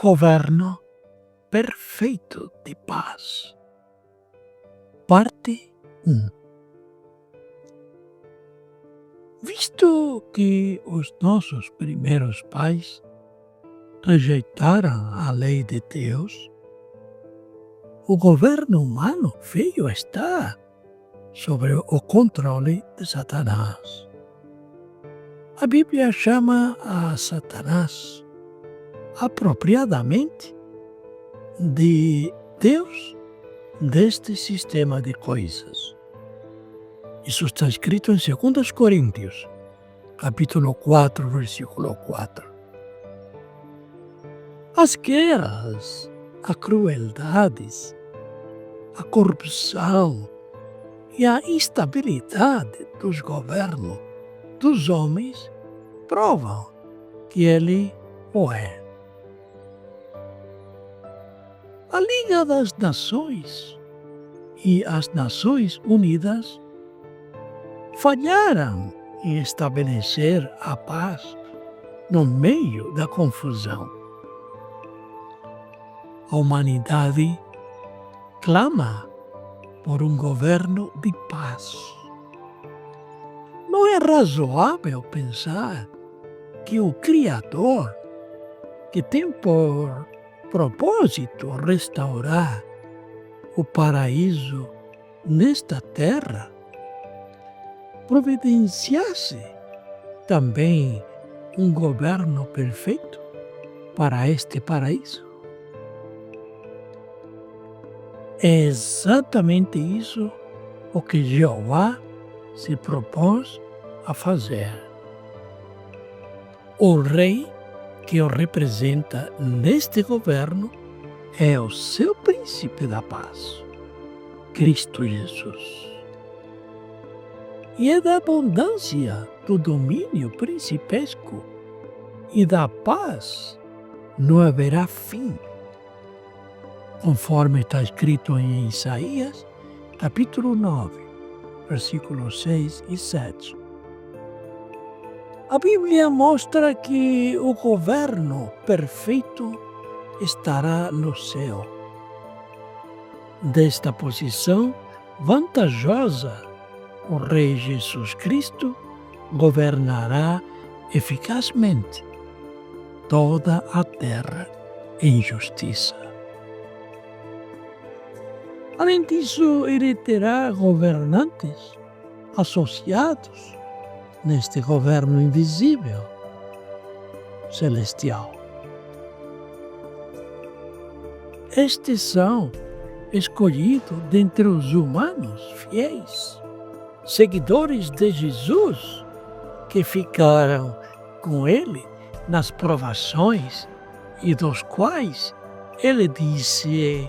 governo perfeito de paz. Parte 1. Visto que os nossos primeiros pais rejeitaram a lei de Deus, o governo humano veio a estar sobre o controle de Satanás. A Bíblia chama a Satanás apropriadamente de Deus deste sistema de coisas. Isso está escrito em 2 Coríntios, capítulo 4, versículo 4. As guerras, a crueldades, a corrupção e a instabilidade dos governos dos homens provam que ele o é. A Liga das Nações e as Nações Unidas falharam em estabelecer a paz no meio da confusão. A humanidade clama por um governo de paz. Não é razoável pensar que o Criador, que tem por propósito restaurar o paraíso nesta terra, providenciasse também um governo perfeito para este paraíso. É exatamente isso o que Jeová se propôs a fazer. O rei que o representa neste governo é o seu príncipe da paz, Cristo Jesus. E é da abundância do domínio principesco e da paz não haverá fim, conforme está escrito em Isaías, capítulo 9, versículos 6 e 7. A Bíblia mostra que o governo perfeito estará no céu. Desta posição vantajosa, o Rei Jesus Cristo governará eficazmente toda a terra em justiça. Além disso, ele terá governantes associados neste governo invisível, celestial. Estes são escolhidos dentre os humanos fiéis, seguidores de Jesus, que ficaram com ele nas provações e dos quais ele disse: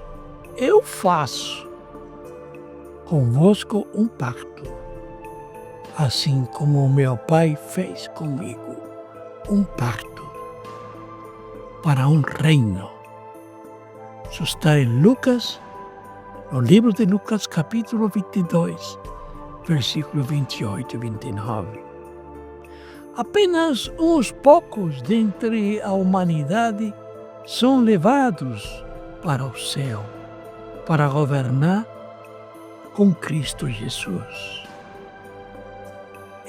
eu faço convosco um pacto, assim como o meu Pai fez comigo um pacto para um reino. Isso está em Lucas, no livro de Lucas, capítulo 22, versículo 28 e 29. Apenas uns poucos dentre a humanidade são levados para o céu, para governar com Cristo Jesus.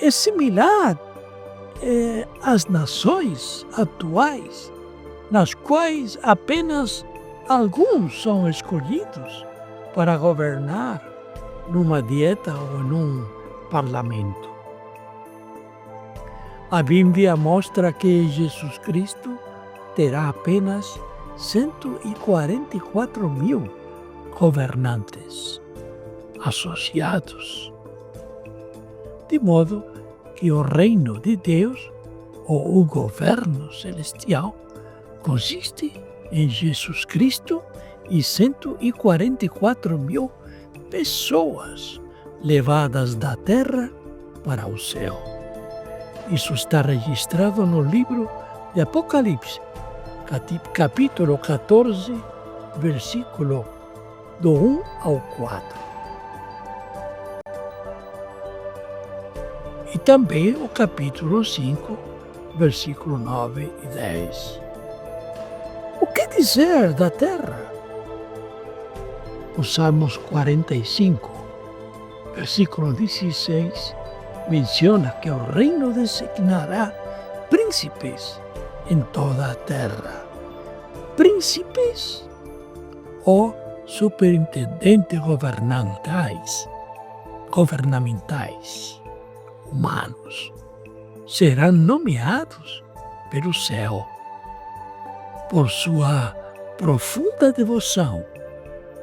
É similar às nações atuais, nas quais apenas alguns são escolhidos para governar numa dieta ou num parlamento. A Bíblia mostra que Jesus Cristo terá apenas 144 mil governantes associados, de modo que o reino de Deus, ou o governo celestial, consiste em Jesus Cristo e 144 mil pessoas levadas da terra para o céu. Isso está registrado no livro de Apocalipse, capítulo 14, versículo do 1 ao 4. E também o capítulo 5, versículo 9 e 10. O que dizer da terra? O Salmos 45, versículo 16, menciona que o reino designará príncipes em toda a terra. Príncipes ou superintendentes governamentais humanos serão nomeados pelo céu por sua profunda devoção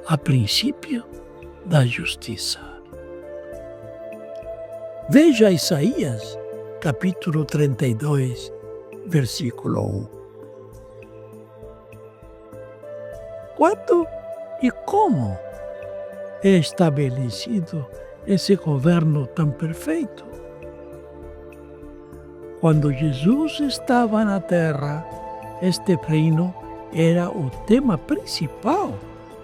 a princípio da justiça. Veja Isaías, capítulo 32, versículo 1. Quando e como é estabelecido esse governo tão perfeito? Quando Jesus estava na terra, este reino era o tema principal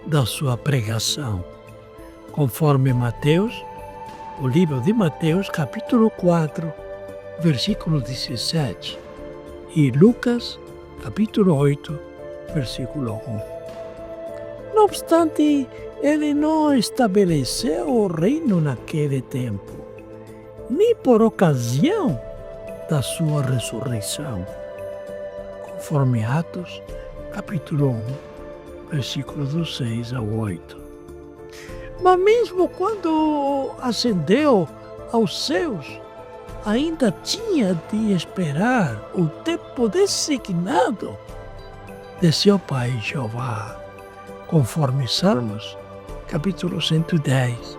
da sua pregação, conforme Mateus, o livro de Mateus, capítulo 4, versículo 17, e Lucas, capítulo 8, versículo 1. Não obstante, ele não estabeleceu o reino naquele tempo, nem por ocasião da sua ressurreição, conforme Atos, capítulo 1, versículos do 6 ao 8. Mas mesmo quando ascendeu aos céus, ainda tinha de esperar o tempo designado de seu Pai Jeová, conforme Salmos, capítulo 110,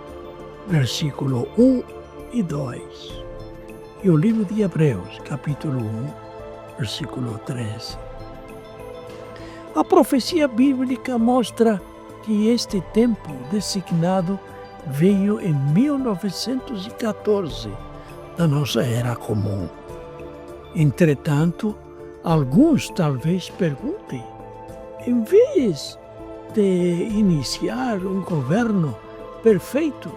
versículo 1 e 2. E o livro de Hebreus, capítulo 1, versículo 13. A profecia bíblica mostra que este tempo designado veio em 1914, da nossa era comum. Entretanto, alguns talvez perguntem, em vez de iniciar um governo perfeito,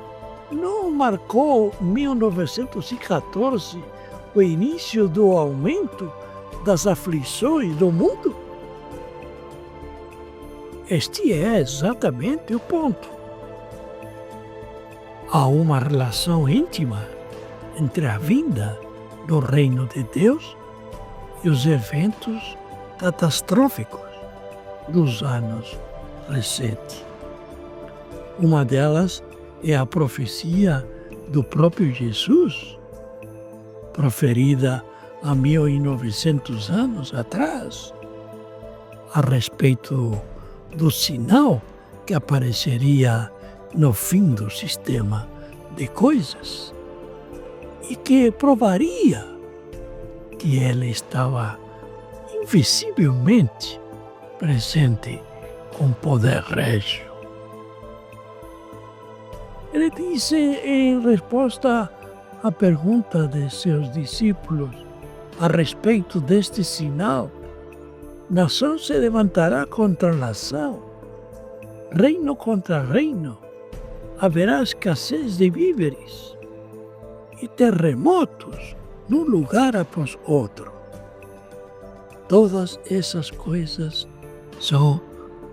não marcou 1914 o início do aumento das aflições do mundo? Este é exatamente o ponto. Há uma relação íntima entre a vinda do reino de Deus e os eventos catastróficos dos anos recentes. Uma delas é a profecia do próprio Jesus, proferida há 1900 anos atrás, a respeito do sinal que apareceria no fim do sistema de coisas e que provaria que ele estava invisivelmente presente com poder régio. Ele disse em resposta à pergunta de seus discípulos a respeito deste sinal: nação se levantará contra nação, reino contra reino, haverá escassez de víveres e terremotos num lugar após outro. Todas essas coisas são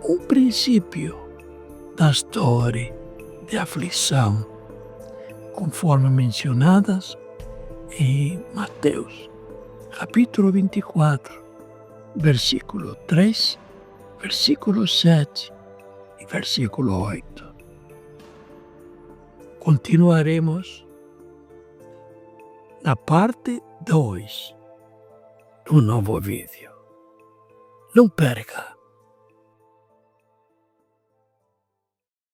um princípio da história de aflição, conforme mencionadas em Mateus, capítulo 24, versículo 3, versículo 7 e versículo 8. Continuaremos na parte 2 do novo vídeo. Não perca!